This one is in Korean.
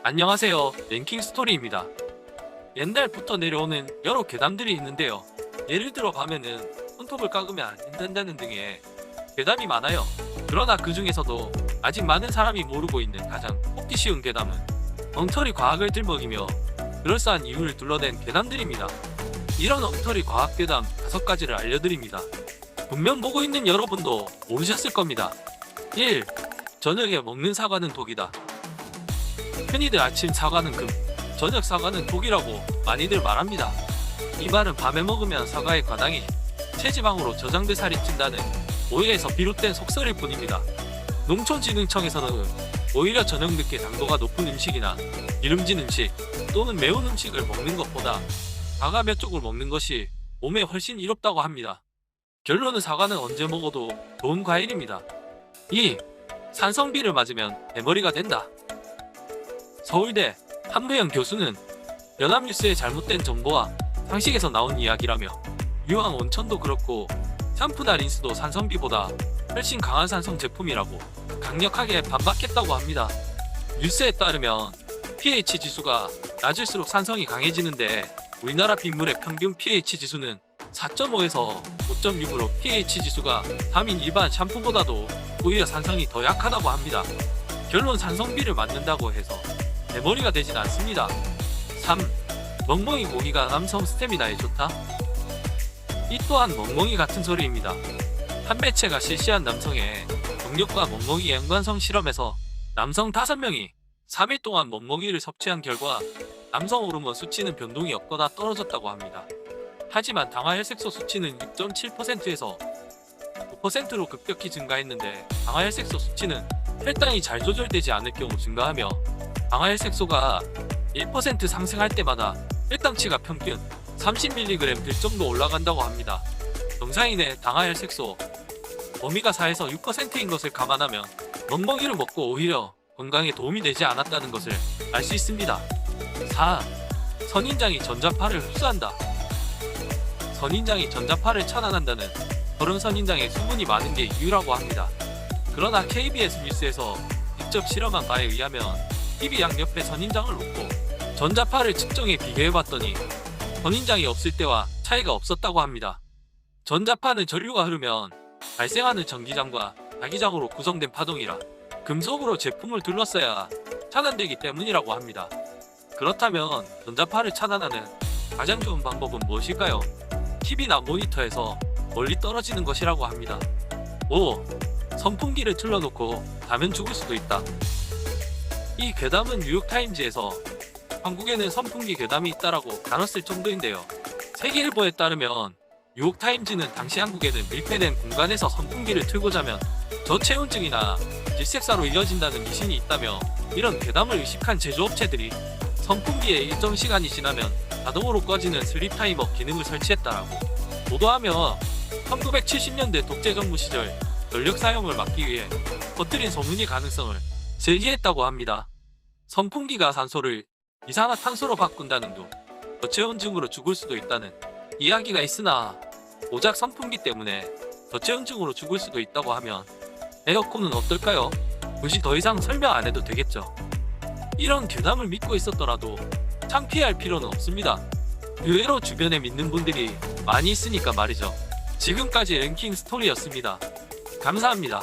안녕하세요. 랭킹 스토리입니다. 옛날부터 내려오는 여러 괴담들이 있는데요. 예를 들어 가면은 손톱을 깎으면 안 된다는 등의 괴담이 많아요. 그러나 그 중에서도 아직 많은 사람이 모르고 있는 가장 뽑기 쉬운 괴담은 엉터리 과학을 들먹이며 그럴싸한 이유를 둘러댄 괴담들입니다. 이런 엉터리 과학 괴담 5가지를 알려드립니다. 분명 보고 있는 여러분도 모르셨을 겁니다. 1. 저녁에 먹는 사과는 독이다. 흔히들 아침 사과는 금, 저녁 사과는 독이라고 많이들 말합니다. 이 말은 밤에 먹으면 사과의 과당이 체지방으로 저장돼 살이 찐다는 오해에서 비롯된 속설일 뿐입니다. 농촌진흥청에서는 오히려 저녁 늦게 당도가 높은 음식이나 기름진 음식 또는 매운 음식을 먹는 것보다 사과 몇 쪽을 먹는 것이 몸에 훨씬 이롭다고 합니다. 결론은 사과는 언제 먹어도 좋은 과일입니다. 2. 산성비를 맞으면 대머리가 된다. 서울대 한무영 교수는 연합뉴스의 잘못된 정보와 상식에서 나온 이야기라며 유황 온천도 그렇고 샴푸나 린스도 산성비보다 훨씬 강한 산성 제품이라고 강력하게 반박했다고 합니다. 뉴스에 따르면 pH 지수가 낮을수록 산성이 강해지는데 우리나라 빗물의 평균 pH 지수는 4.5에서 5.6으로 pH 지수가 3인 일반 샴푸보다도 오히려 산성이 더 약하다고 합니다. 결론 산성비를 맞는다고 해서 대머리가 되진 않습니다. 3. 멍멍이 고기가 남성 스태미나에 좋다? 이 또한 멍멍이 같은 소리입니다. 한 매체가 실시한 남성의 경력과 멍멍이 연관성 실험에서 남성 5명이 3일 동안 멍멍이를 섭취한 결과 남성 호르몬 수치는 변동이 없거나 떨어졌다고 합니다. 하지만 당화혈색소 수치는 6.7%에서 9%로 급격히 증가했는데 당화혈색소 수치는 혈당이 잘 조절되지 않을 경우 증가하며 당화혈색소가 1% 상승할 때마다 혈당치가 평균 30mg 될 정도 올라간다고 합니다. 정상인의 당화혈색소 범위가 4에서 6%인 것을 감안하면 멍멍이를 먹고 오히려 건강에 도움이 되지 않았다는 것을 알 수 있습니다. 4. 선인장이 전자파를 흡수한다. 선인장이 전자파를 차단한다는 그런 선인장에 수분이 많은 게 이유라고 합니다. 그러나 KBS 뉴스에서 직접 실험한 바에 의하면 TV 양옆에 선인장을 놓고 전자파를 측정해 비교해봤더니 선인장이 없을 때와 차이가 없었다고 합니다. 전자파는 전류가 흐르면 발생하는 전기장과 자기장으로 구성된 파동이라 금속으로 제품을 둘러싸야 차단되기 때문이라고 합니다. 그렇다면 전자파를 차단하는 가장 좋은 방법은 무엇일까요? TV나 모니터에서 멀리 떨어지는 것이라고 합니다. 5. 선풍기를 틀어놓고 자면 죽을 수도 있다. 이 괴담은 뉴욕타임즈에서 한국에는 선풍기 괴담이 있다라고 다뤘을 정도인데요. 세계일보에 따르면 뉴욕타임즈는 당시 한국에는 밀폐된 공간에서 선풍기를 틀고 자면 저체온증이나 질색사로 이어진다는 미신이 있다며 이런 괴담을 의식한 제조업체들이 선풍기에 일정 시간이 지나면 자동으로 꺼지는 슬립 타이머 기능을 설치했다라고 보도하며 1970년대 독재정부 시절 전력 사용을 막기 위해 퍼뜨린 소문이 가능성을 제기했다고 합니다. 선풍기가 산소를 이산화탄소로 바꾼다는 둥 저체온증으로 죽을 수도 있다는 이야기가 있으나 고작 선풍기 때문에 저체온증으로 죽을 수도 있다고 하면 에어컨은 어떨까요? 굳이 더 이상 설명 안 해도 되겠죠. 이런 괴담을 믿고 있었더라도 창피할 필요는 없습니다. 의외로 주변에 믿는 분들이 많이 있으니까 말이죠. 지금까지 랭킹 스토리였습니다. 감사합니다.